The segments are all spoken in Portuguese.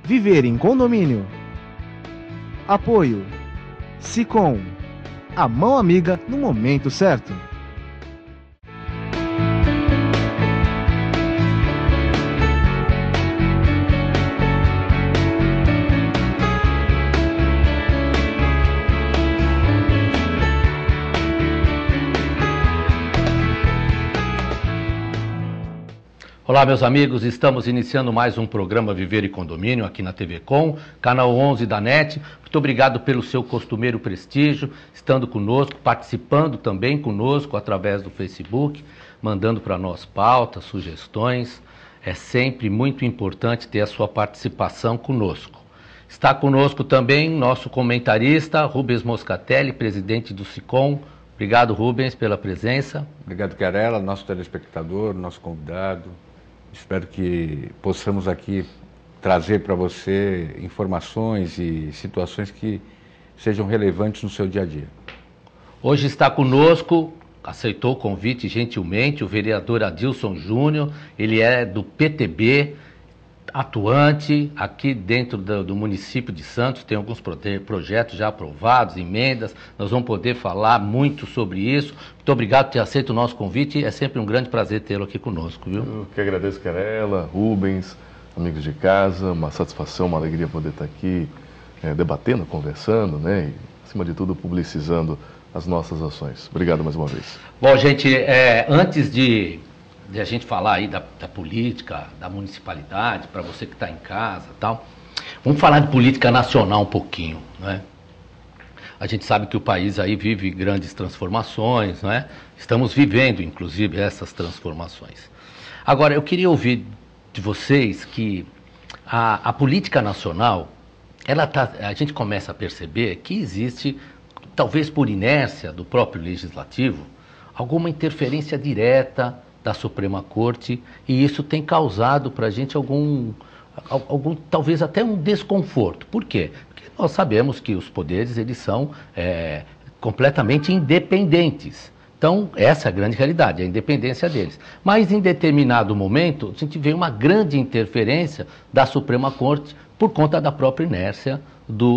Viver em condomínio. Apoio Sicom, a mão amiga no momento certo. Olá, meus amigos, estamos iniciando mais um programa Viver e Condomínio aqui na TV Com, canal 11 da NET. Muito obrigado pelo seu costumeiro prestígio, estando conosco, participando também conosco através do Facebook, mandando para nós pautas, sugestões. É sempre muito importante ter a sua participação conosco. Está conosco também nosso comentarista, Rubens Moscatelli, presidente do Sicom. Obrigado, Rubens, pela presença. Obrigado, Querela, nosso telespectador, nosso convidado. Espero que possamos aqui trazer para você informações e situações que sejam relevantes no seu dia a dia. Hoje está conosco, aceitou o convite gentilmente, o vereador Adilson Júnior. Ele é do PTB, atuante aqui dentro do município de Santos, tem alguns projetos já aprovados, emendas, nós vamos poder falar muito sobre isso. Muito obrigado por ter aceito o nosso convite, é sempre um grande prazer tê-lo aqui conosco, viu? Eu que agradeço, Querela, Rubens, amigos de casa, uma satisfação, uma alegria poder estar aqui debatendo, conversando, né, e, acima de tudo, publicizando as nossas ações. Obrigado mais uma vez. Bom, gente, antes de a gente falar aí da política, da municipalidade, para você que está em casa e tal, vamos falar de política nacional um pouquinho, né? A gente sabe que o país aí vive grandes transformações, né? Estamos vivendo, inclusive, essas transformações. Agora, eu queria ouvir de vocês que a política nacional, a gente começa a perceber que existe, talvez por inércia do próprio legislativo, alguma interferência direta da Suprema Corte, e isso tem causado para a gente algum, talvez até um desconforto. Por quê? Porque nós sabemos que os poderes, eles são completamente independentes. Então, essa é a grande realidade, a independência deles. Mas, em determinado momento, a gente vê uma grande interferência da Suprema Corte por conta da própria inércia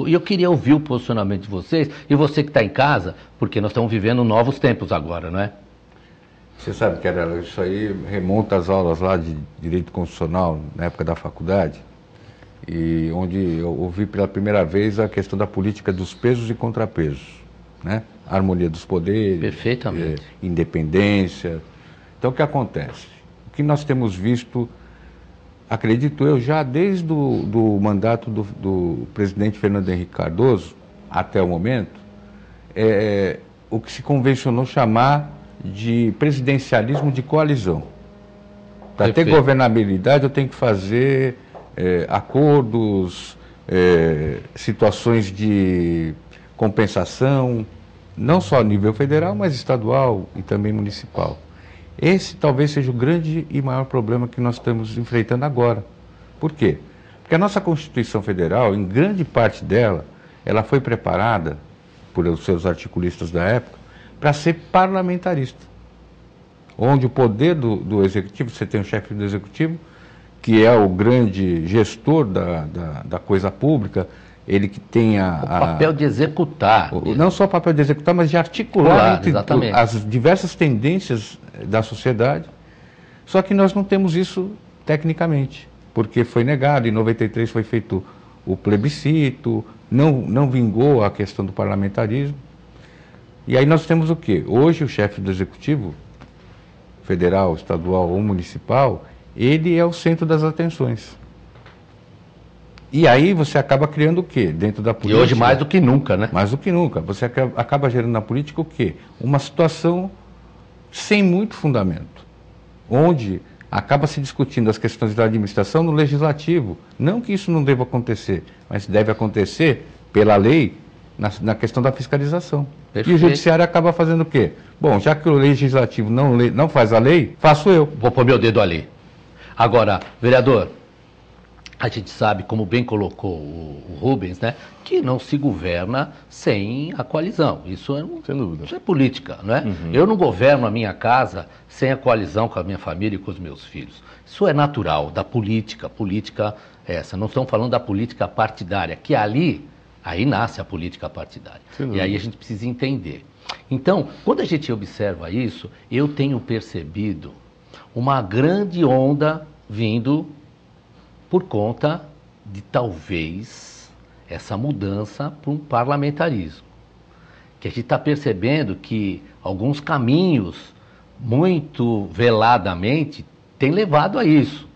E eu queria ouvir o posicionamento de vocês, e você que está em casa, porque nós estamos vivendo novos tempos agora, não é? Você sabe, Querela, isso aí remonta às aulas lá de Direito Constitucional, na época da faculdade, e onde eu ouvi pela primeira vez a questão da política dos pesos e contrapesos, né? A harmonia dos poderes, perfeitamente, independência. Então, o que acontece? O que nós temos visto, acredito eu, já desde do mandato do presidente Fernando Henrique Cardoso até o momento, o que se convencionou chamar de presidencialismo de coalizão. Para ter governabilidade, eu tenho que fazer acordos, situações de compensação, não só a nível federal, mas estadual e também municipal. Esse talvez seja o grande e maior problema que nós estamos enfrentando agora. Por quê? Porque a nossa Constituição Federal, em grande parte dela, ela foi preparada por os seus articulistas da época para ser parlamentarista. Onde o poder do Executivo, você tem o chefe do Executivo, que é o grande gestor da coisa pública, ele que tem o papel de executar. Não só o papel de executar, mas de articular entre as diversas tendências da sociedade. Só que nós não temos isso tecnicamente, porque foi negado. Em 93 foi feito o plebiscito, não vingou a questão do parlamentarismo. E aí nós temos o quê? Hoje o chefe do Executivo, federal, estadual ou municipal, ele é o centro das atenções. E aí você acaba criando o quê? Dentro da política. E hoje mais do que nunca, né? Mais do que nunca. Você acaba gerando na política o quê? Uma situação sem muito fundamento, onde acaba se discutindo as questões da administração no legislativo. Não que isso não deva acontecer, mas deve acontecer pela lei na questão da fiscalização. Perfeito. E o judiciário acaba fazendo o quê? Bom, já que o legislativo não faz a lei, faço eu. Vou pôr meu dedo ali. Agora, vereador, a gente sabe, como bem colocou o Rubens, né, que não se governa sem a coalizão. Sem dúvida. Isso é política, não é? Eu não governo a minha casa sem a coalizão com a minha família e com os meus filhos. Isso é natural da política. Política é essa. Não estamos falando da política partidária, que aí nasce a política partidária. E aí a gente precisa entender. Então, quando a gente observa isso, eu tenho percebido uma grande onda vindo por conta de talvez essa mudança para um parlamentarismo. Que a gente está percebendo que alguns caminhos, muito veladamente, têm levado a isso.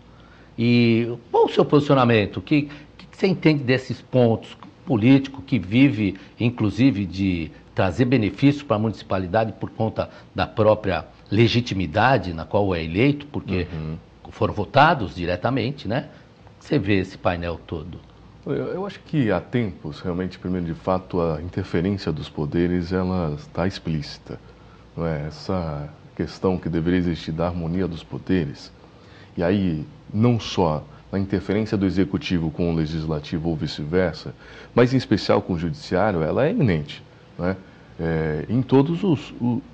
E qual o seu posicionamento? O que você entende desses pontos? Político que vive, inclusive, de trazer benefícios para a municipalidade por conta da própria legitimidade na qual é eleito, porque foram votados diretamente, né? Você vê esse painel todo? Eu acho que há tempos, realmente, primeiro, de fato, a interferência dos poderes, ela está explícita. Não é? Essa questão que deveria existir da harmonia dos poderes, e aí, não só na interferência do executivo com o legislativo ou vice-versa, mas em especial com o judiciário, ela é iminente, não é? Em todos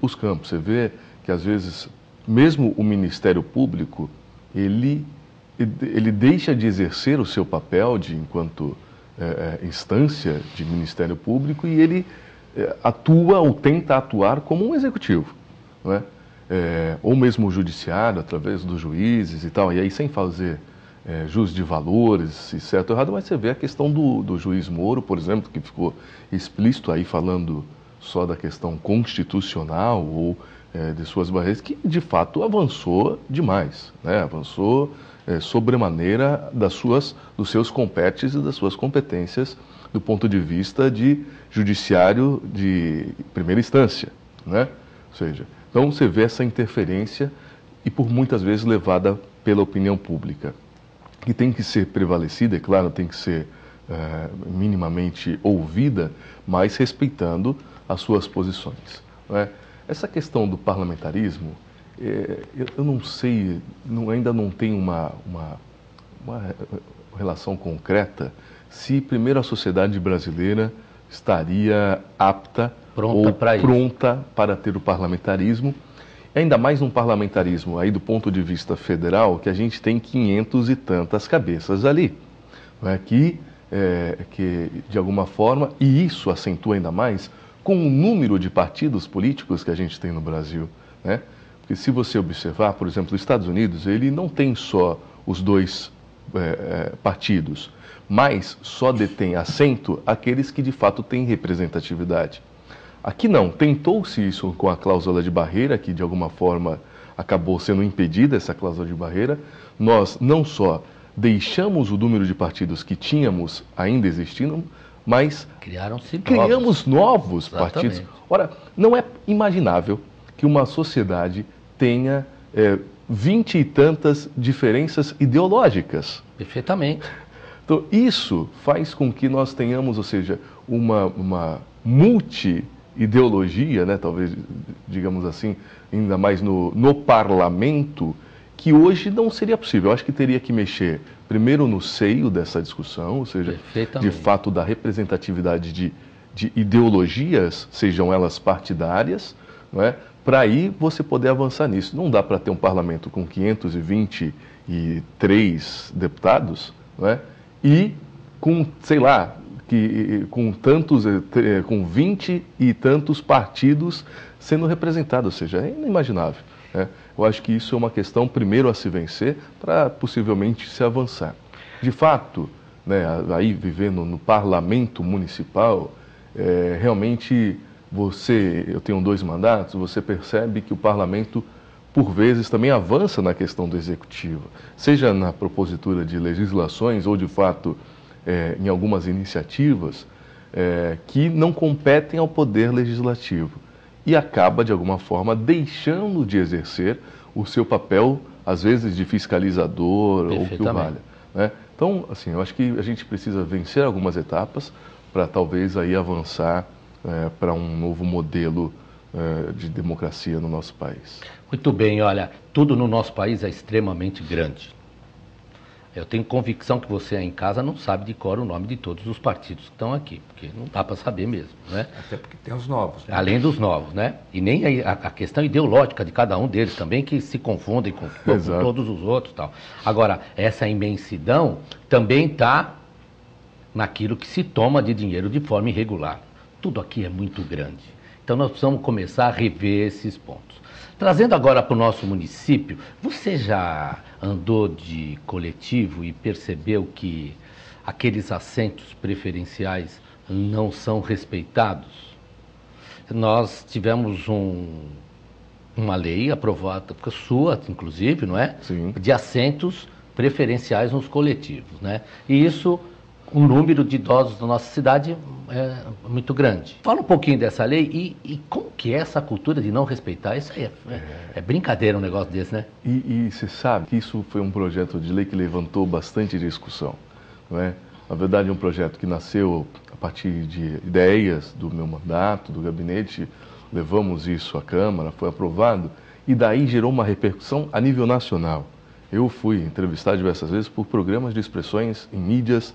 os campos. Você vê que, às vezes, mesmo o Ministério Público, ele deixa de exercer o seu papel enquanto instância de Ministério Público e ele atua ou tenta atuar como um executivo, não é? Ou mesmo o judiciário, através dos juízes e tal, e aí sem fazer juízo de valores, se certo ou errado, mas você vê a questão do juiz Moro, por exemplo, que ficou explícito aí falando só da questão constitucional ou de suas barreiras, que de fato avançou demais, né? Avançou sobremaneira dos seus competes e das suas competências do ponto de vista de judiciário de primeira instância, né? Ou seja, então você vê essa interferência e por muitas vezes levada pela opinião pública, que tem que ser prevalecida, é claro, tem que ser minimamente ouvida, mas respeitando as suas posições, não é? Essa questão do parlamentarismo, eu não sei, ainda não tem uma relação concreta se primeiro a sociedade brasileira estaria apta pronta para ter o parlamentarismo, ainda mais um parlamentarismo aí do ponto de vista federal, que a gente tem 500 e tantas cabeças ali, não é? Que de alguma forma, e isso acentua ainda mais com o número de partidos políticos que a gente tem no Brasil, né? Porque se você observar, por exemplo, os Estados Unidos, ele não tem só os dois partidos, mas só detém assento aqueles que de fato têm representatividade. Aqui não, tentou-se isso com a cláusula de barreira, que de alguma forma acabou sendo impedida, essa cláusula de barreira. Nós não só deixamos o número de partidos que tínhamos ainda existindo, mas criamos novos partidos. Ora, não é imaginável que uma sociedade tenha 20 e tantas diferenças ideológicas. Perfeitamente. Então, isso faz com que nós tenhamos, ou seja, uma multi-ideologia, né, talvez, digamos assim, ainda mais no parlamento, que hoje não seria possível. Eu acho que teria que mexer primeiro no seio dessa discussão, ou seja, de fato da representatividade de ideologias, sejam elas partidárias, não é? Para aí você poder avançar nisso. Não dá para ter um parlamento com 523 deputados, não é? E com, sei lá, com 20 e tantos partidos sendo representados, ou seja, é inimaginável, né? Eu acho que isso é uma questão primeiro a se vencer para possivelmente se avançar. De fato, né, aí vivendo no parlamento municipal, realmente eu tenho 2 mandatos, você percebe que o parlamento, por vezes, também avança na questão do executivo, seja na propositura de legislações ou, de fato, em algumas iniciativas que não competem ao poder legislativo e acaba, de alguma forma, deixando de exercer o seu papel, às vezes, de fiscalizador ou que o valha, né? Então, assim, eu acho que a gente precisa vencer algumas etapas para talvez aí avançar para um novo modelo de democracia no nosso país. Muito bem, olha, tudo no nosso país é extremamente grande. Eu tenho convicção que você aí em casa não sabe de cor o nome de todos os partidos que estão aqui, porque não dá para saber mesmo, né? Até porque tem os novos. Né? Além dos novos, né? E nem a questão ideológica de cada um deles também, que se confundem com todos os outros e tal. Agora, essa imensidão também está naquilo que se toma de dinheiro de forma irregular. Tudo aqui é muito grande. Então nós precisamos começar a rever esses pontos. Trazendo agora para o nosso município, você já andou de coletivo e percebeu que aqueles assentos preferenciais não são respeitados? Nós tivemos uma lei aprovada, sua inclusive, não é? Sim. De assentos preferenciais nos coletivos, né? E isso, o número de idosos da nossa cidade é muito grande. Fala um pouquinho dessa lei e como que é essa cultura de não respeitar. Isso aí é brincadeira um negócio desse, né? E você sabe que isso foi um projeto de lei que levantou bastante discussão, não é? Na verdade, é um projeto que nasceu a partir de ideias do meu mandato, do gabinete, levamos isso à Câmara, foi aprovado, e daí gerou uma repercussão a nível nacional. Eu fui entrevistado diversas vezes por programas de expressões em mídias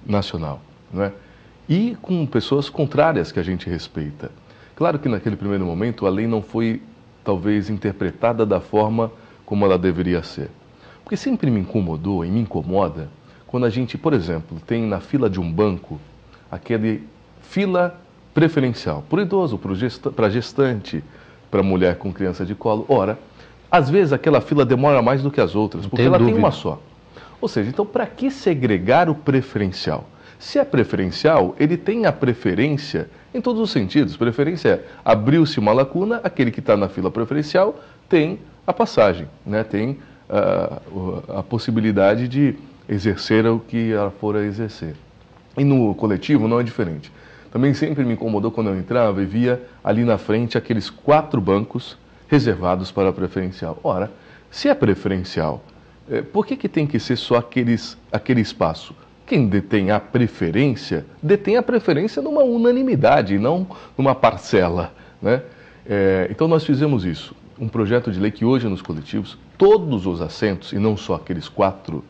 nacional, não é? E com pessoas contrárias que a gente respeita. Claro que naquele primeiro momento a lei não foi talvez interpretada da forma como ela deveria ser. Porque sempre me incomodou e me incomoda quando a gente, por exemplo, tem na fila de um banco aquele fila preferencial, para o idoso, para a gestante, para a mulher com criança de colo. Ora, às vezes aquela fila demora mais do que as outras, porque ela tem uma só. Ou seja, então para que segregar o preferencial? Se é preferencial, ele tem a preferência em todos os sentidos. Preferência é, abriu-se uma lacuna, aquele que está na fila preferencial tem a passagem, né? Tem a possibilidade de exercer o que ela for a exercer. E no coletivo não é diferente. Também sempre me incomodou quando eu entrava e via ali na frente aqueles 4 bancos reservados para a preferencial. Ora, se é preferencial, por que tem que ser só aquele espaço? Quem detém a preferência numa unanimidade, não numa parcela, né? Então nós fizemos isso, um projeto de lei que hoje nos coletivos, todos os assentos, e não só aqueles 4,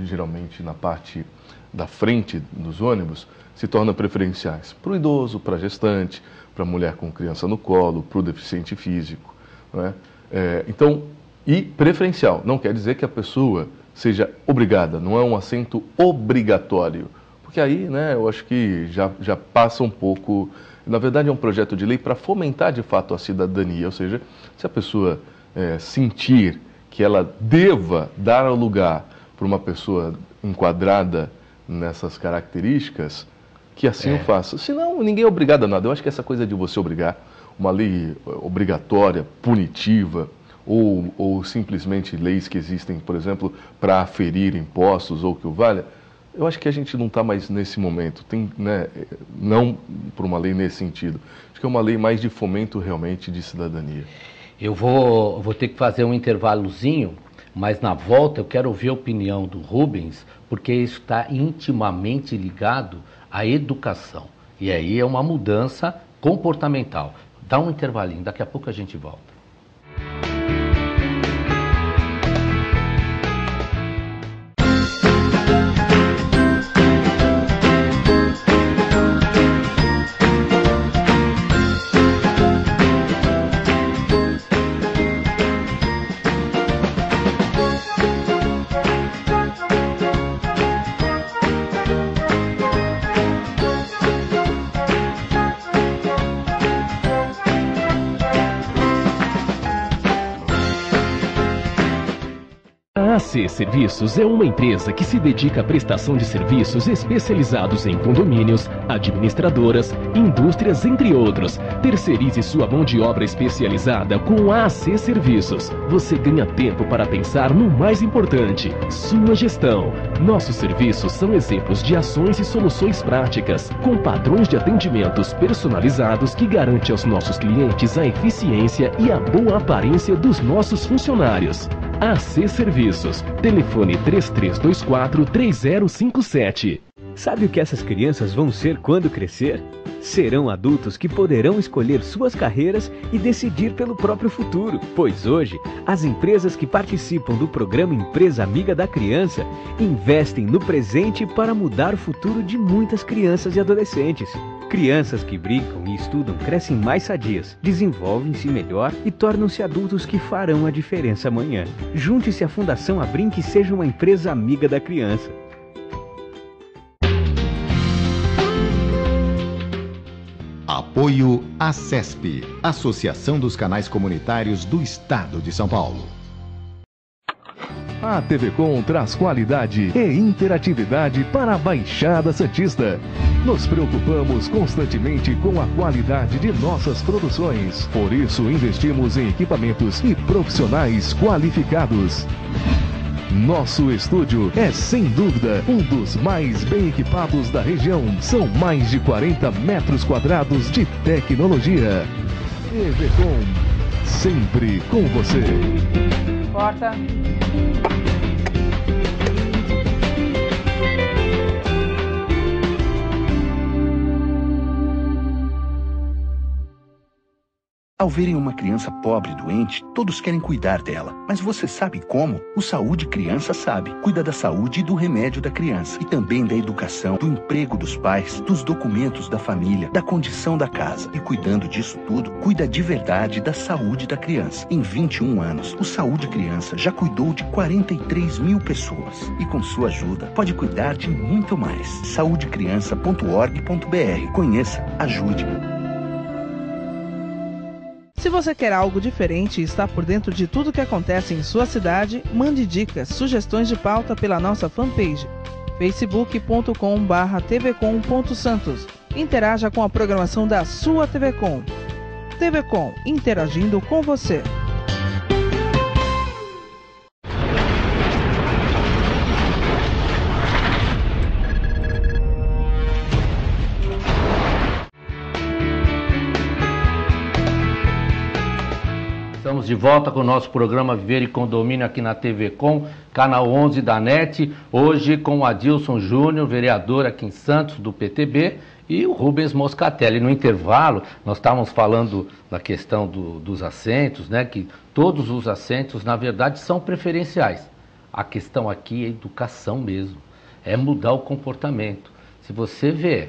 geralmente na parte da frente dos ônibus, se tornam preferenciais para o idoso, para a gestante, para a mulher com criança no colo, para o deficiente físico, né? Então, e preferencial, não quer dizer que a pessoa seja obrigada, não é um assento obrigatório, porque aí, né, eu acho que já passa um pouco. Na verdade, é um projeto de lei para fomentar de fato a cidadania, ou seja, se a pessoa sentir que ela deva dar lugar para uma pessoa enquadrada nessas características, que assim o faça. Senão, ninguém é obrigado a nada. Eu acho que essa coisa de você obrigar, uma lei obrigatória, punitiva, ou simplesmente leis que existem, por exemplo, para aferir impostos ou que o valha, eu acho que a gente não está mais nesse momento, né, não por uma lei nesse sentido. Acho que é uma lei mais de fomento realmente de cidadania. Eu vou ter que fazer um intervalozinho, mas na volta eu quero ouvir a opinião do Rubens, porque isso está intimamente ligado à educação. E aí é uma mudança comportamental. Dá um intervalinho, daqui a pouco a gente volta. A AC Serviços é uma empresa que se dedica à prestação de serviços especializados em condomínios, administradoras, indústrias, entre outros. Terceirize sua mão de obra especializada com a AC Serviços. Você ganha tempo para pensar no mais importante, sua gestão. Nossos serviços são exemplos de ações e soluções práticas, com padrões de atendimentos personalizados que garante aos nossos clientes a eficiência e a boa aparência dos nossos funcionários. AC Serviços. Telefone 3324-3057. Sabe o que essas crianças vão ser quando crescer? Serão adultos que poderão escolher suas carreiras e decidir pelo próprio futuro, pois hoje, as empresas que participam do programa Empresa Amiga da Criança investem no presente para mudar o futuro de muitas crianças e adolescentes. Crianças que brincam e estudam crescem mais sadias, desenvolvem-se melhor e tornam-se adultos que farão a diferença amanhã. Junte-se à Fundação Abrinq e seja uma empresa amiga da criança. Apoio ACESP, Associação dos Canais Comunitários do Estado de São Paulo. A TV Com traz qualidade e interatividade para a Baixada Santista. Nos preocupamos constantemente com a qualidade de nossas produções. Por isso, investimos em equipamentos e profissionais qualificados. Nosso estúdio é, sem dúvida, um dos mais bem equipados da região. São mais de 40 metros quadrados de tecnologia. TV Com, sempre com você. Porta. Ao verem uma criança pobre e doente, todos querem cuidar dela. Mas você sabe como? O Saúde Criança sabe. Cuida da saúde e do remédio da criança. E também da educação, do emprego dos pais, dos documentos da família, da condição da casa. E cuidando disso tudo, cuida de verdade da saúde da criança. Em 21 anos, o Saúde Criança já cuidou de 43 mil pessoas. E com sua ajuda, pode cuidar de muito mais. saudecriança.org.br. Conheça, ajude. Se você quer algo diferente e está por dentro de tudo que acontece em sua cidade, mande dicas, sugestões de pauta pela nossa fanpage, facebook.com/tvcom.santos. Interaja com a programação da sua TV Com. TV Com, interagindo com você. Estamos de volta com o nosso programa Viver e Condomínio aqui na TV Com, canal 11 da NET, hoje com o Adilson Júnior, vereador aqui em Santos, do PTB, e o Rubens Moscatelli. No intervalo, nós estávamos falando da questão dos assentos, né, que todos os assentos, na verdade, são preferenciais. A questão aqui é educação mesmo, é mudar o comportamento. Se você vê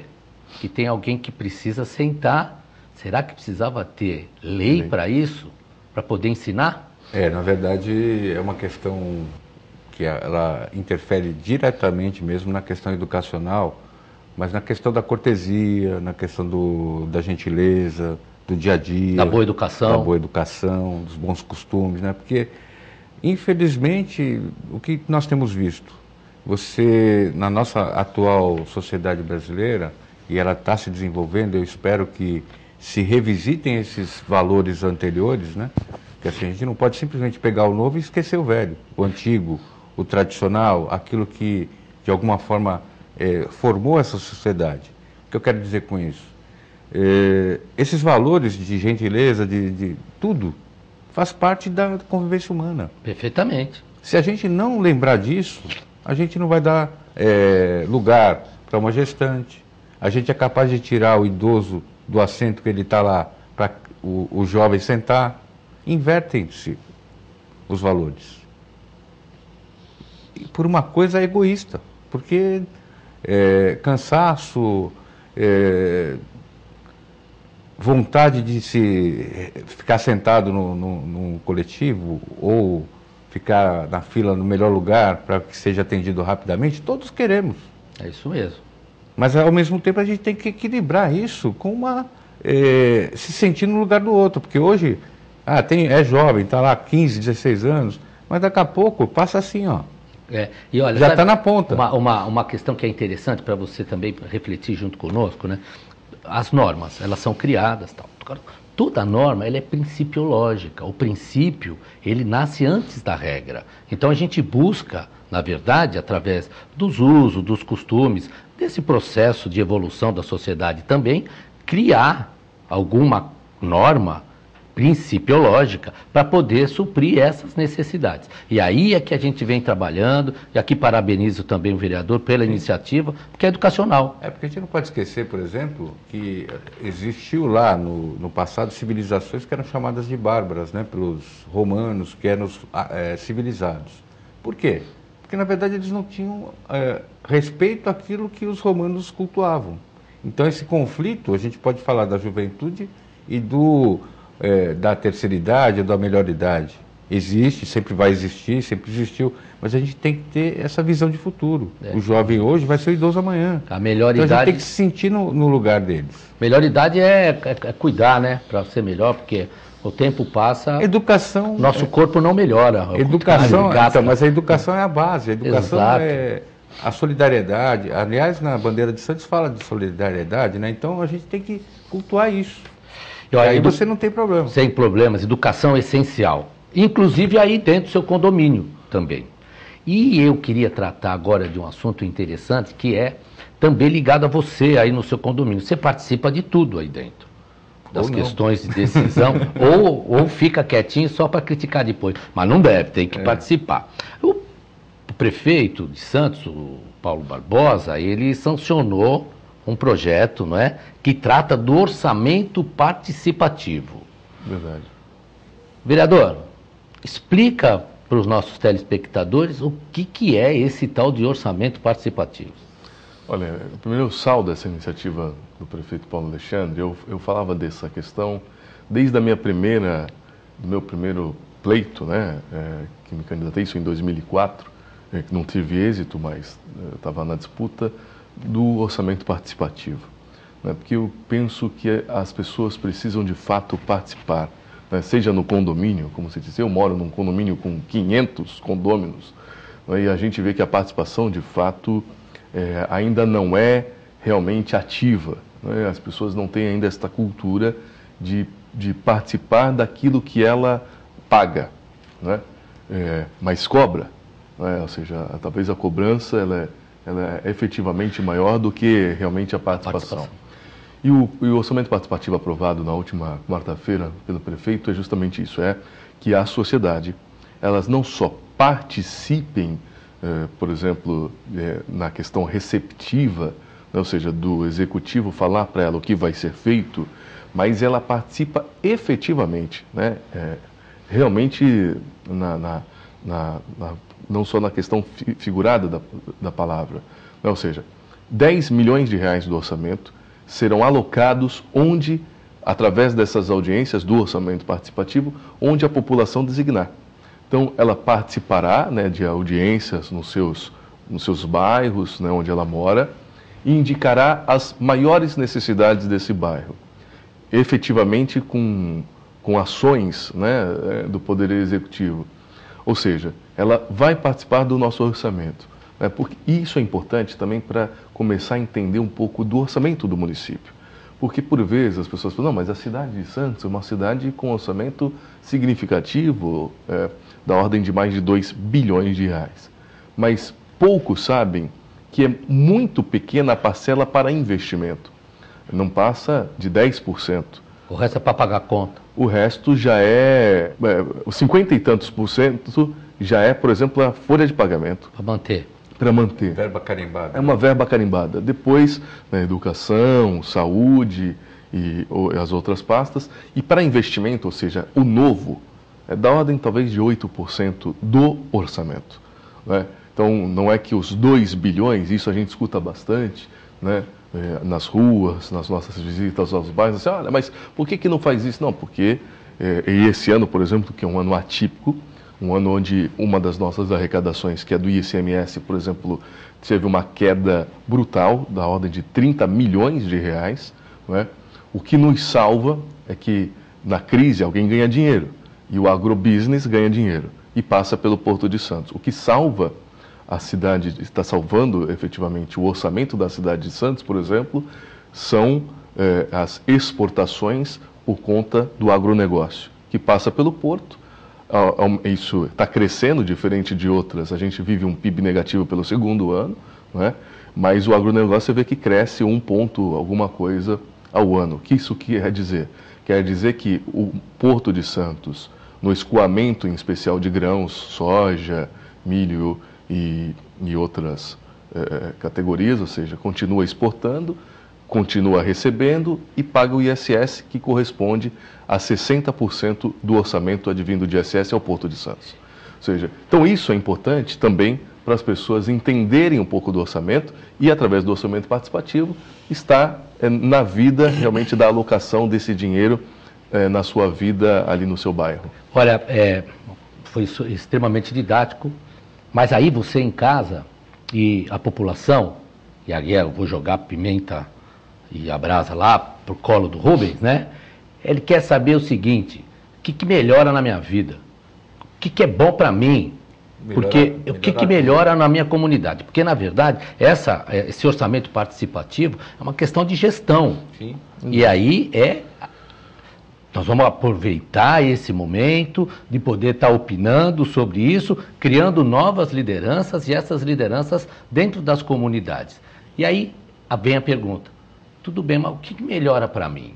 que tem alguém que precisa sentar, será que precisava ter lei para isso? Para poder ensinar? Na verdade, é uma questão que ela interfere diretamente mesmo na questão educacional, mas na questão da cortesia, na questão da gentileza, do dia a dia. Da boa educação. Da boa educação, dos bons costumes, né? Porque, infelizmente, o que nós temos visto? Na nossa atual sociedade brasileira, e ela está se desenvolvendo, eu espero que se revisitem esses valores anteriores, né? Que assim, a gente não pode simplesmente pegar o novo e esquecer o velho, o antigo, o tradicional, aquilo que de alguma forma formou essa sociedade. O que eu quero dizer com isso? Esses valores de gentileza, de tudo, faz parte da convivência humana. Perfeitamente. Se a gente não lembrar disso, a gente não vai dar lugar para uma gestante. A gente é capaz de tirar o idoso do assento que ele está lá para o jovem sentar. Invertem-se os valores. E por uma coisa egoísta, porque cansaço, vontade de ficar sentado num coletivo ou ficar na fila no melhor lugar para que seja atendido rapidamente, todos queremos. É isso mesmo. Mas, ao mesmo tempo, a gente tem que equilibrar isso com se sentir no lugar do outro. Porque hoje, é jovem, está lá 15, 16 anos, mas daqui a pouco passa assim, ó. E olha, já está na ponta. Uma questão que é interessante para você também refletir junto conosco, né? As normas, elas são criadas, tal. Toda norma, ela é principiológica. O princípio, ele nasce antes da regra. Então, a gente busca, na verdade, através dos usos, dos costumes, desse processo de evolução da sociedade também, criar alguma norma principiológica para poder suprir essas necessidades. E aí é que a gente vem trabalhando, e aqui parabenizo também o vereador pela iniciativa, porque é educacional. É porque a gente não pode esquecer, por exemplo, que existiu lá no passado civilizações que eram chamadas de bárbaras, né, para os romanos, que eram civilizados. Por quê? Porque na verdade eles não tinham respeito àquilo que os romanos cultuavam. Então esse conflito, a gente pode falar da juventude e da terceira idade ou da melhor idade. Existe, sempre vai existir, sempre existiu, mas a gente tem que ter essa visão de futuro. O jovem hoje vai ser o idoso amanhã. A melhor então idade... a gente tem que se sentir no lugar deles. Melhor idade é cuidar, né? Para ser melhor, porque o tempo passa... Educação... Nosso corpo não melhora. Educação, então, mas a educação é a base. A educação é a solidariedade. Aliás, na bandeira de Santos fala de solidariedade, né? Então a gente tem que cultuar isso. E aí você não tem problema. Sem problemas. Educação é essencial. Inclusive aí dentro do seu condomínio também. E eu queria tratar agora de um assunto interessante que é também ligado a você aí no seu condomínio. Você participa de tudo aí dentro. Das questões de decisão. ou fica quietinho só para criticar depois. Mas não deve, tem que participar. O prefeito de Santos, o Paulo Barbosa, ele sancionou um projeto, não é, que trata do orçamento participativo. Verdade. Vereador, explica para os nossos telespectadores o que é esse tal de orçamento participativo. Olha, primeiro eu saldo essa iniciativa do prefeito Paulo Alexandre. Eu falava dessa questão desde do meu primeiro pleito, né, que me candidatei, isso em 2004, que não tive êxito, mas estava na disputa do orçamento participativo, né? Porque eu penso que as pessoas precisam de fato participar, né? Seja no condomínio, como você disse, eu moro num condomínio com 500 condôminos, né? E a gente vê que a participação de fato ainda não é realmente ativa, né? As pessoas não têm ainda esta cultura de participar daquilo que ela paga, né? Mas cobra, né? Ou seja, talvez a cobrança ela é efetivamente maior do que realmente a participação. E o orçamento participativo aprovado na última quarta-feira pelo prefeito é justamente isso, que a sociedade, elas não só participem, por exemplo, na questão receptiva, né, ou seja, do executivo falar para ela o que vai ser feito, mas ela participa efetivamente, né, realmente não só na questão figurada da palavra, né? Ou seja, 10 milhões de reais do orçamento serão alocados onde, através dessas audiências do orçamento participativo, onde a população designar. Então, ela participará, né, de audiências nos seus bairros, né, onde ela mora, e indicará as maiores necessidades desse bairro, efetivamente com ações, né, do Poder Executivo. Ou seja, ela vai participar do nosso orçamento, né? Porque isso é importante também para começar a entender um pouco do orçamento do município. Porque, por vezes, as pessoas falam, não, mas a cidade de Santos é uma cidade com orçamento significativo, da ordem de mais de 2 bilhões de reais. Mas poucos sabem que é muito pequena a parcela para investimento. Não passa de 10%. O resto é para pagar conta. O resto já os 50 e tantos % já é, por exemplo, a folha de pagamento. Para manter. Para manter. Verba carimbada. É uma verba carimbada. Depois, na educação, saúde e as outras pastas. E para investimento, ou seja, o novo, é da ordem talvez de 8% do orçamento, né? Então, não é que os 2 bilhões, isso a gente escuta bastante, né? Nas ruas, nas nossas visitas aos bairros, assim, olha, mas por que não faz isso? Não, porque esse ano, por exemplo, que é um ano atípico, um ano onde uma das nossas arrecadações, que é do ICMS, por exemplo, teve uma queda brutal, da ordem de 30 milhões de reais, né? O que nos salva é que na crise alguém ganha dinheiro, e o agrobusiness ganha dinheiro, e passa pelo Porto de Santos. O que salva a cidade, está salvando efetivamente o orçamento da cidade de Santos, por exemplo, são as exportações por conta do agronegócio, que passa pelo porto. Isso está crescendo, diferente de outras. A gente vive um PIB negativo pelo segundo ano, não é? Mas o agronegócio você vê que cresce 1 ponto alguma coisa ao ano. O que isso quer dizer? Quer dizer que o Porto de Santos, no escoamento em especial de grãos, soja, milho e outras categorias, ou seja, continua exportando, continua recebendo e paga o ISS, que corresponde a 60% do orçamento advindo de ISS ao Porto de Santos. Ou seja, então isso é importante também para as pessoas entenderem um pouco do orçamento e, através do orçamento participativo, estar na vida realmente da alocação desse dinheiro na sua vida ali no seu bairro. Olha, foi extremamente didático, mas aí você em casa e a população, e aí eu vou jogar pimenta e a brasa lá pro colo do Rubens, né? Ele quer saber o seguinte: o que melhora na minha vida? O que é bom para mim? Porque o que melhora na minha comunidade? Porque, na verdade, esse orçamento participativo é uma questão de gestão. Sim. E aí nós vamos aproveitar esse momento de poder estar opinando sobre isso, criando novas lideranças e essas lideranças dentro das comunidades. E aí vem a pergunta: tudo bem, mas o que melhora para mim?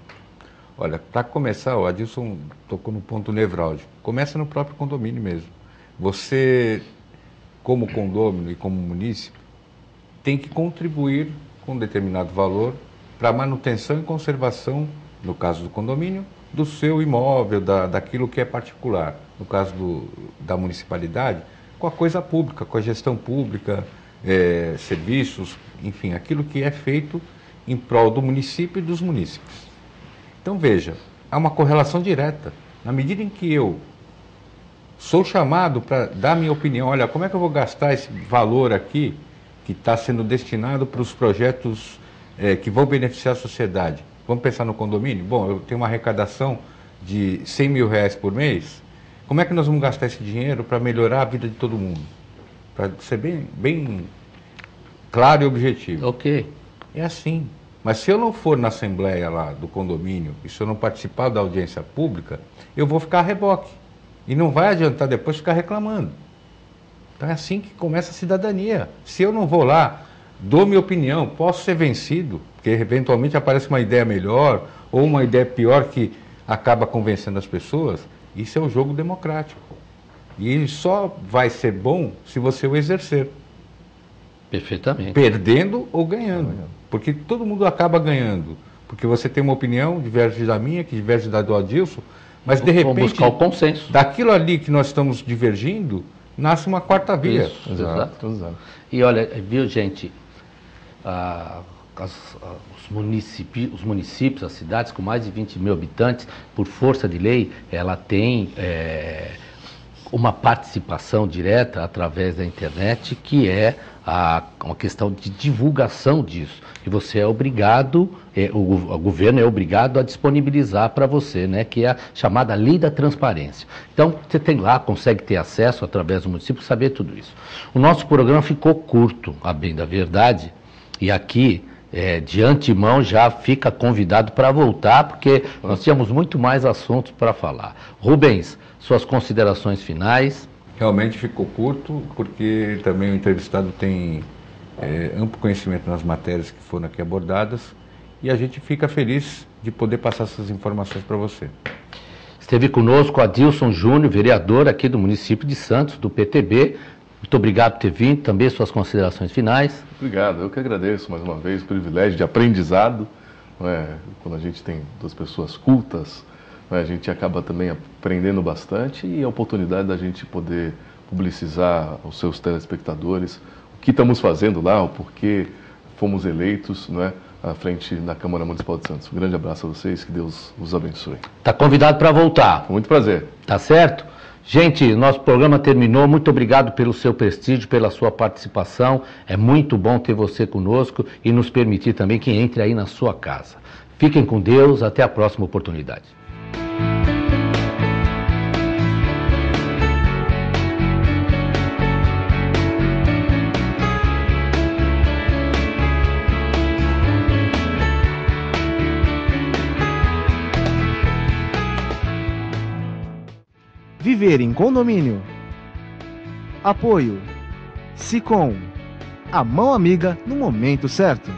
Olha, para começar, o Adilson tocou no ponto nevrálgico. Começa no próprio condomínio mesmo. Você, como condômino e como munícipe, tem que contribuir com um determinado valor para a manutenção e conservação, no caso do condomínio, do seu imóvel, daquilo que é particular. No caso da municipalidade, com a coisa pública, com a gestão pública, serviços, enfim, aquilo que é feito em prol do município e dos munícipes. Então veja, há uma correlação direta. Na medida em que eu sou chamado para dar minha opinião, olha, como é que eu vou gastar esse valor aqui que está sendo destinado para os projetos que vão beneficiar a sociedade? Vamos pensar no condomínio? Bom, eu tenho uma arrecadação de 100 mil reais por mês. Como é que nós vamos gastar esse dinheiro para melhorar a vida de todo mundo? Para ser bem claro e objetivo. Ok. É assim. Mas se eu não for na assembleia lá do condomínio, e se eu não participar da audiência pública, eu vou ficar a reboque. E não vai adiantar depois ficar reclamando. Então é assim que começa a cidadania. Se eu não vou lá, dou minha opinião, posso ser vencido, porque eventualmente aparece uma ideia melhor, ou uma ideia pior que acaba convencendo as pessoas, isso é um jogo democrático. E ele só vai ser bom se você o exercer. Perfeitamente. Perdendo ou ganhando. Porque todo mundo acaba ganhando. Porque você tem uma opinião, diverge da minha, que diverge da do Adilson, mas de repente, buscar o consenso. Daquilo ali que nós estamos divergindo, nasce uma quarta via. Isso, exato. E olha, viu, gente, os municípios, as cidades com mais de 20 mil habitantes, por força de lei, ela tem uma participação direta através da internet, que é uma questão de divulgação disso. E você é obrigado, o governo é obrigado a disponibilizar para você, né, que é a chamada Lei da Transparência. Então, você tem lá, consegue ter acesso através do município, saber tudo isso. O nosso programa ficou curto, a bem da verdade, e aqui, de antemão, já fica convidado para voltar, porque nós tínhamos muito mais assuntos para falar. Rubens, suas considerações finais. Realmente ficou curto, porque também o entrevistado tem amplo conhecimento nas matérias que foram aqui abordadas, e a gente fica feliz de poder passar essas informações para você. Esteve conosco Adilson Júnior, vereador aqui do município de Santos, do PTB. Muito obrigado por ter vindo, também suas considerações finais. Obrigado, eu que agradeço mais uma vez o privilégio de aprendizado, quando a gente tem duas pessoas cultas, a gente acaba também aprendendo bastante, e a oportunidade da gente poder publicizar aos seus telespectadores o que estamos fazendo lá, o porquê fomos eleitos, à frente da Câmara Municipal de Santos. Um grande abraço a vocês, que Deus os abençoe. Está convidado para voltar. Com muito prazer. Tá certo? Gente, nosso programa terminou. Muito obrigado pelo seu prestígio, pela sua participação. É muito bom ter você conosco e nos permitir também que entre aí na sua casa. Fiquem com Deus. Até a próxima oportunidade. Viver em condomínio. Apoio Sicom, a mão amiga no momento certo.